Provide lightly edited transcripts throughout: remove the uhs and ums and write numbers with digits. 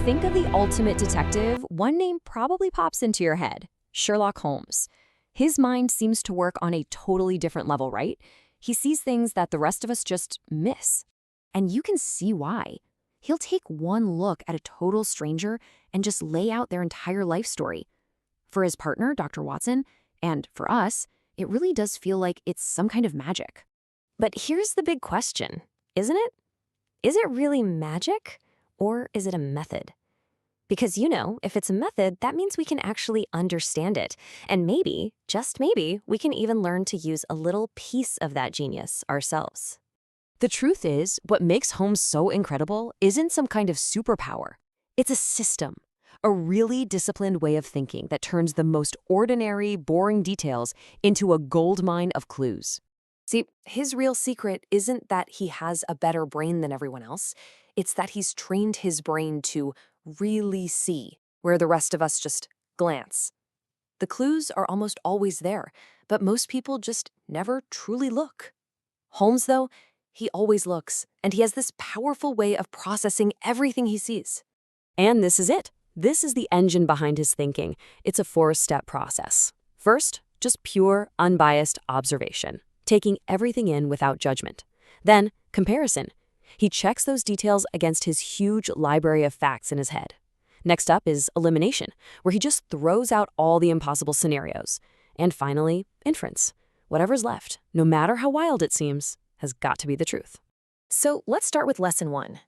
think of the ultimate detective, one name probably pops into your head: Sherlock Holmes. His mind seems to work on a totally different level, right? He sees things that the rest of us just miss. And you can see why. He'll take one look at a total stranger and just lay out their entire life story. For his partner, Dr. Watson, and for us, it really does feel like it's some kind of magic. But here's the big question, isn't it? Is it really magic, or is it a method? Because, if it's a method, that means we can actually understand it. And maybe, just maybe, we can even learn to use a little piece of that genius ourselves. The truth is, what makes Holmes so incredible isn't some kind of superpower. It's a system, a really disciplined way of thinking that turns the most ordinary, boring details into a goldmine of clues. See, his real secret isn't that he has a better brain than everyone else. It's that he's trained his brain to really see where the rest of us just glance. The clues are almost always there, but most people just never truly look. Holmes, though, he always looks, and he has this powerful way of processing everything he sees. And this is it. This is the engine behind his thinking. It's a 4-step process. First, just pure, unbiased observation, taking everything in without judgment. Then, comparison. He checks those details against his huge library of facts in his head. Next up is elimination, where he just throws out all the impossible scenarios. And finally, inference. Whatever's left, no matter how wild it seems, has got to be the truth. So let's start with lesson 1,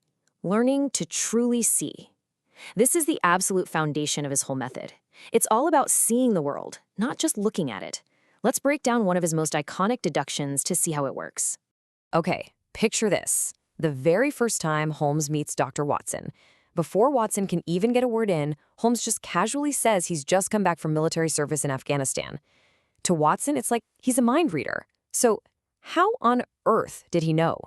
learning to truly see. This is the absolute foundation of his whole method. It's all about seeing the world, not just looking at it. Let's break down one of his most iconic deductions to see how it works. Okay, picture this. The very first time Holmes meets Dr. Watson. Before Watson can even get a word in, Holmes just casually says he's just come back from military service in Afghanistan. To Watson, it's like he's a mind reader. So how on earth did he know?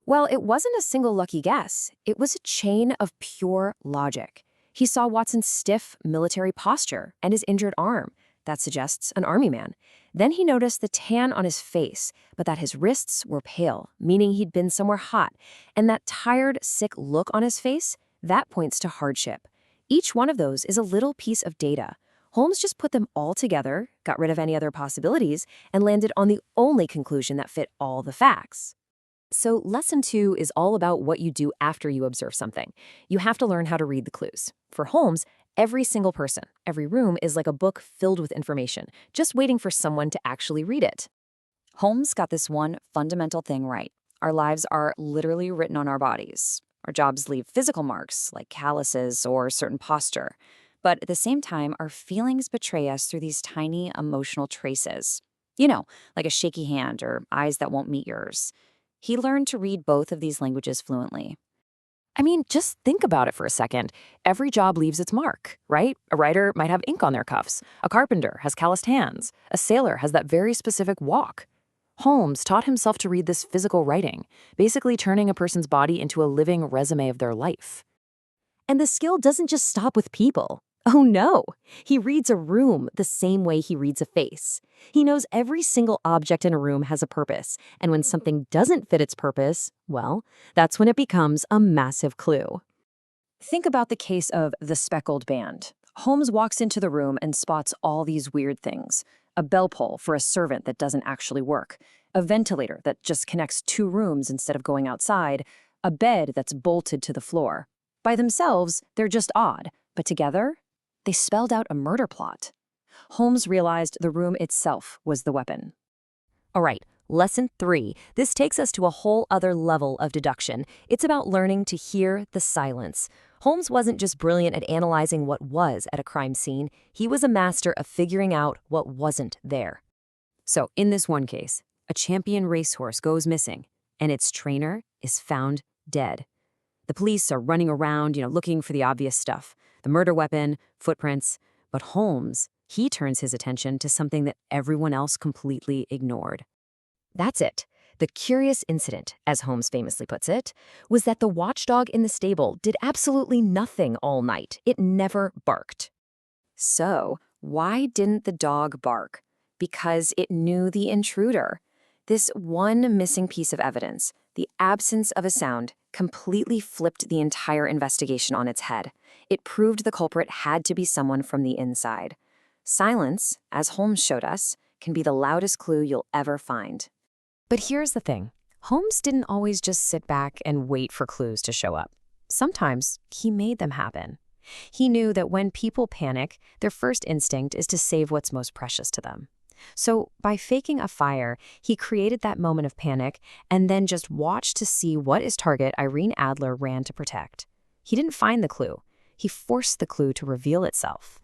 Well, it wasn't a single lucky guess. It was a chain of pure logic. He saw Watson's stiff military posture and his injured arm. That suggests an army man. Then he noticed the tan on his face, but that his wrists were pale, meaning he'd been somewhere hot. And that tired, sick look on his face, that points to hardship. Each one of those is a little piece of data. Holmes just put them all together, got rid of any other possibilities, and landed on the only conclusion that fit all the facts. So lesson 2 is all about what you do after you observe something. You have to learn how to read the clues. For Holmes, every single person, every room is like a book filled with information, just waiting for someone to actually read it. Holmes got this one fundamental thing right. Our lives are literally written on our bodies. Our jobs leave physical marks, like calluses or certain posture. But at the same time, our feelings betray us through these tiny emotional traces. Like a shaky hand or eyes that won't meet yours. He learned to read both of these languages fluently. I mean, just think about it for a second. Every job leaves its mark, right? A writer might have ink on their cuffs. A carpenter has calloused hands. A sailor has that very specific walk. Holmes taught himself to read this physical writing, basically turning a person's body into a living resume of their life. And the skill doesn't just stop with people. Oh no, he reads a room the same way he reads a face. He knows every single object in a room has a purpose, and when something doesn't fit its purpose, well, that's when it becomes a massive clue. Think about the case of the Speckled Band. Holmes walks into the room and spots all these weird things. A bell pull for a servant that doesn't actually work. A ventilator that just connects 2 rooms instead of going outside. A bed that's bolted to the floor. By themselves, they're just odd, but together, they spelled out a murder plot. Holmes realized the room itself was the weapon. All right, lesson 3. This takes us to a whole other level of deduction. It's about learning to hear the silence. Holmes wasn't just brilliant at analyzing what was at a crime scene. He was a master of figuring out what wasn't there. So in this one case, a champion racehorse goes missing, and its trainer is found dead. The police are running around, looking for the obvious stuff. The murder weapon, footprints. But Holmes, he turns his attention to something that everyone else completely ignored. That's it. The curious incident, as Holmes famously puts it, was that the watchdog in the stable did absolutely nothing all night. It never barked. So, why didn't the dog bark? Because it knew the intruder. This one missing piece of evidence, the absence of a sound, completely flipped the entire investigation on its head. It proved the culprit had to be someone from the inside. Silence, as Holmes showed us, can be the loudest clue you'll ever find. But here's the thing. Holmes didn't always just sit back and wait for clues to show up. Sometimes he made them happen. He knew that when people panic, their first instinct is to save what's most precious to them. So by faking a fire, he created that moment of panic and then just watched to see what his target, Irene Adler, ran to protect. He didn't find the clue. He forced the clue to reveal itself.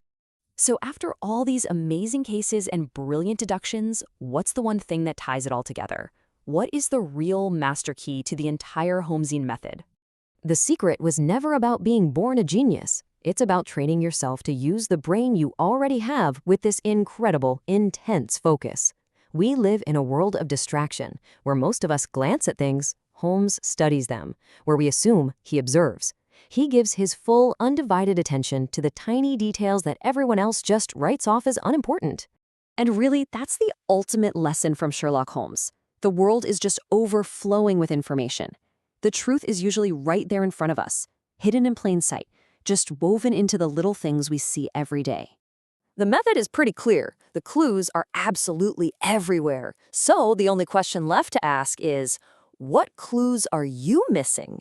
So after all these amazing cases and brilliant deductions, what's the one thing that ties it all together? What is the real master key to the entire Holmesian method? The secret was never about being born a genius. It's about training yourself to use the brain you already have with this incredible, intense focus. We live in a world of distraction, where most of us glance at things, Holmes studies them, where we assume he observes. He gives his full, undivided attention to the tiny details that everyone else just writes off as unimportant. And really, that's the ultimate lesson from Sherlock Holmes. The world is just overflowing with information. The truth is usually right there in front of us, hidden in plain sight, just woven into the little things we see every day. The method is pretty clear. The clues are absolutely everywhere. So the only question left to ask is, what clues are you missing?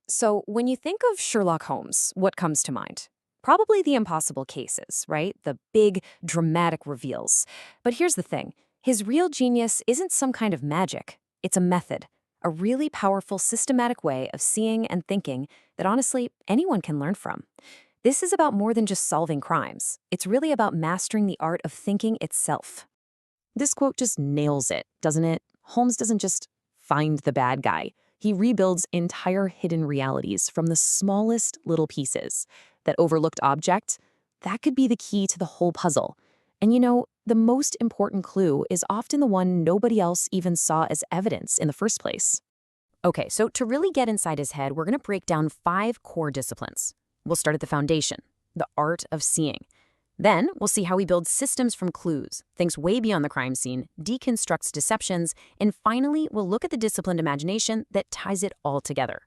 So when you think of Sherlock Holmes, what comes to mind? Probably the impossible cases, right? The big, dramatic reveals. But here's the thing. His real genius isn't some kind of magic. It's a method. A really powerful, systematic way of seeing and thinking that honestly anyone can learn from. This is about more than just solving crimes. It's really about mastering the art of thinking itself. This quote just nails it, doesn't it? Holmes doesn't just find the bad guy. He rebuilds entire hidden realities from the smallest little pieces. That overlooked object, that could be the key to the whole puzzle. And you know, the most important clue is often the one nobody else even saw as evidence in the first place. Okay, so to really get inside his head, we're going to break down 5 core disciplines. We'll start at the foundation, the art of seeing. Then we'll see how he builds systems from clues, thinks way beyond the crime scene, deconstructs deceptions, and finally we'll look at the disciplined imagination that ties it all together.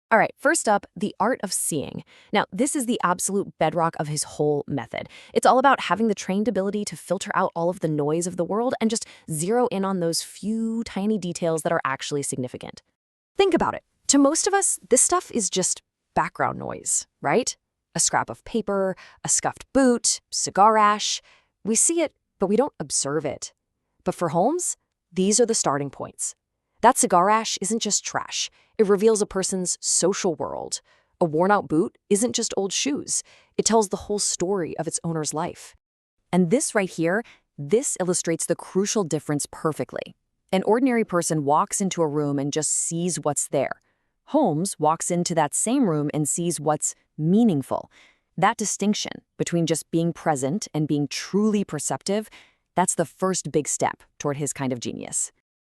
All right, first up, the art of seeing. Now, this is the absolute bedrock of his whole method. It's all about having the trained ability to filter out all of the noise of the world and just zero in on those few tiny details that are actually significant. Think about it. To most of us, this stuff is just background noise, right? A scrap of paper, a scuffed boot, cigar ash. We see it, but we don't observe it. But for Holmes, these are the starting points. That cigar ash isn't just trash. It reveals a person's social world. A worn-out boot isn't just old shoes. It tells the whole story of its owner's life. And this right here, this illustrates the crucial difference perfectly. An ordinary person walks into a room and just sees what's there. Holmes walks into that same room and sees what's meaningful. That distinction between just being present and being truly perceptive, that's the first big step toward his kind of genius.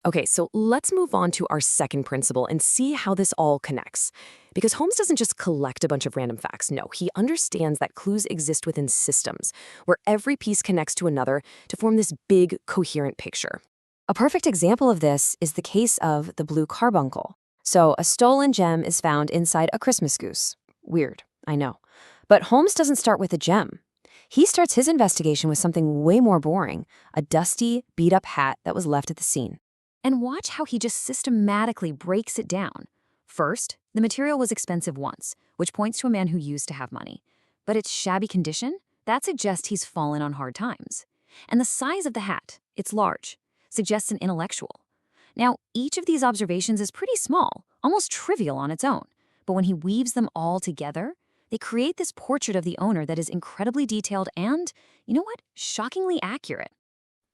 Okay, so let's move on to our second principle and see how this all connects. Because Holmes doesn't just collect a bunch of random facts. No, he understands that clues exist within systems, where every piece connects to another to form this big, coherent picture. A perfect example of this is the case of the Blue Carbuncle. So a stolen gem is found inside a Christmas goose. Weird, I know. But Holmes doesn't start with a gem. He starts his investigation with something way more boring, a dusty, beat-up hat that was left at the scene. And watch how he just systematically breaks it down. First, the material was expensive once, which points to a man who used to have money. But its shabby condition, that suggests he's fallen on hard times. And the size of the hat, it's large, suggests an intellectual. Now, each of these observations is pretty small, almost trivial on its own. But when he weaves them all together, they create this portrait of the owner that is incredibly detailed and, you know what, shockingly accurate.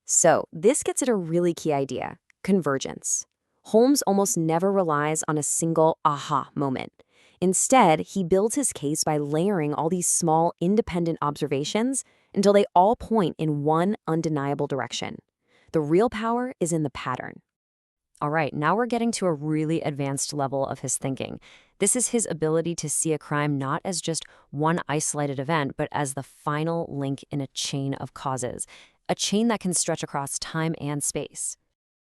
So, this gets at a really key idea. Convergence. Holmes almost never relies on a single aha moment. Instead, he builds his case by layering all these small, independent observations until they all point in one undeniable direction. The real power is in the pattern. All right, now we're getting to a really advanced level of his thinking. This is his ability to see a crime not as just one isolated event, but as the final link in a chain of causes, a chain that can stretch across time and space.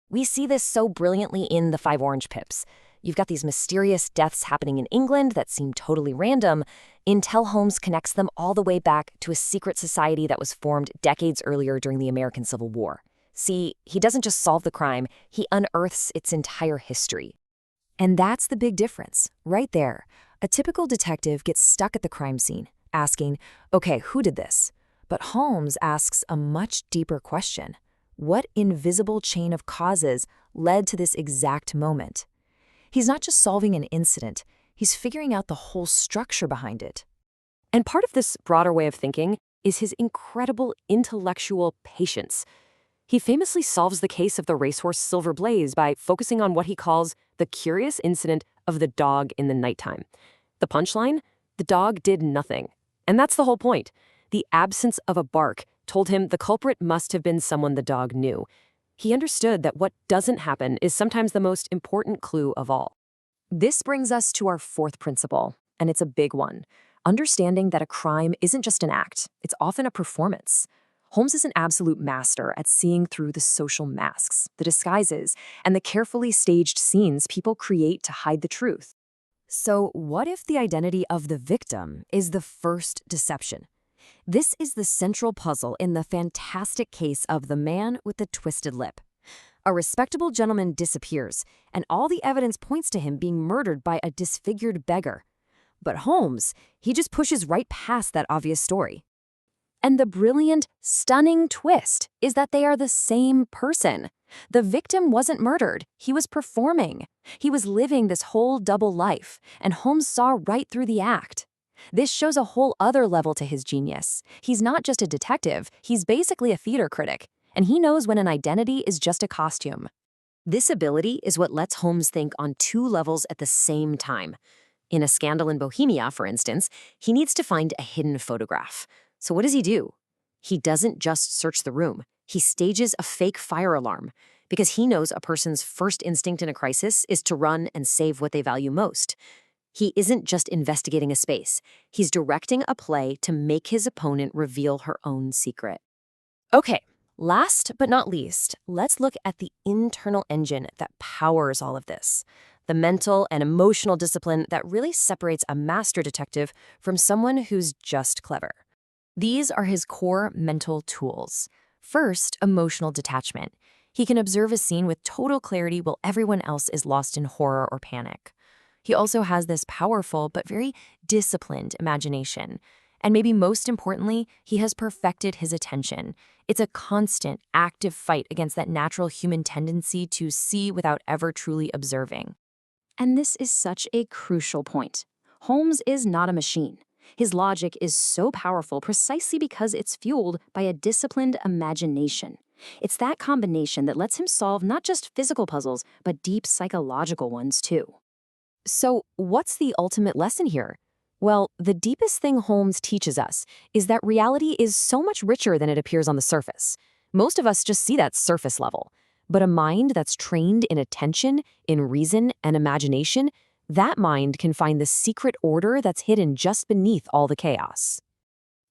We see this so brilliantly in the 5 Orange Pips. You've got these mysterious deaths happening in England that seem totally random, until Holmes connects them all the way back to a secret society that was formed decades earlier during the American Civil War. See, he doesn't just solve the crime, he unearths its entire history. And that's the big difference, right there. A typical detective gets stuck at the crime scene, asking, okay, who did this? But Holmes asks a much deeper question. What invisible chain of causes led to this exact moment? He's not just solving an incident, he's figuring out the whole structure behind it. And part of this broader way of thinking is his incredible intellectual patience. He famously solves the case of the racehorse Silver Blaze by focusing on what he calls the curious incident of the dog in the nighttime. The punchline? The dog did nothing. And that's the whole point. The absence of a bark told him the culprit must have been someone the dog knew. He understood that what doesn't happen is sometimes the most important clue of all. This brings us to our fourth principle, and it's a big one. Understanding that a crime isn't just an act, it's often a performance. Holmes is an absolute master at seeing through the social masks, the disguises, and the carefully staged scenes people create to hide the truth. So what if the identity of the victim is the first deception? This is the central puzzle in the fantastic case of the man with the twisted lip. A respectable gentleman disappears, and all the evidence points to him being murdered by a disfigured beggar. But Holmes, he just pushes right past that obvious story. And the brilliant, stunning twist is that they are the same person. The victim wasn't murdered, he was performing. He was living this whole double life, and Holmes saw right through the act. This shows a whole other level to his genius. He's not just a detective, he's basically a theater critic, and he knows when an identity is just a costume. This ability is what lets Holmes think on two levels at the same time. In A Scandal in Bohemia, for instance, he needs to find a hidden photograph. So what does he do? He doesn't just search the room. He stages a fake fire alarm because he knows a person's first instinct in a crisis is to run and save what they value most. He isn't just investigating a space. He's directing a play to make his opponent reveal her own secret. Okay, last but not least, let's look at the internal engine that powers all of this. The mental and emotional discipline that really separates a master detective from someone who's just clever. These are his core mental tools. First, emotional detachment. He can observe a scene with total clarity while everyone else is lost in horror or panic. He also has this powerful but very disciplined imagination. And maybe most importantly, he has perfected his attention. It's a constant, active fight against that natural human tendency to see without ever truly observing. And this is such a crucial point. Holmes is not a machine. His logic is so powerful precisely because it's fueled by a disciplined imagination. It's that combination that lets him solve not just physical puzzles, but deep psychological ones too. So, what's the ultimate lesson here? Well, the deepest thing Holmes teaches us is that reality is so much richer than it appears on the surface. Most of us just see that surface level. But a mind that's trained in attention, in reason, and imagination, that mind can find the secret order that's hidden just beneath all the chaos.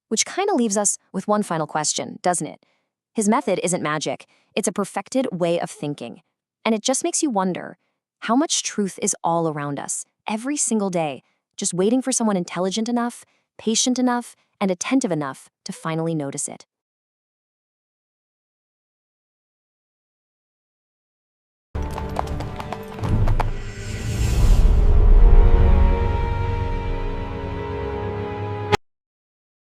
Which kind of leaves us with one final question, doesn't it? His method isn't magic. It's a perfected way of thinking. And it just makes you wonder, how much truth is all around us, every single day, just waiting for someone intelligent enough, patient enough, and attentive enough to finally notice it?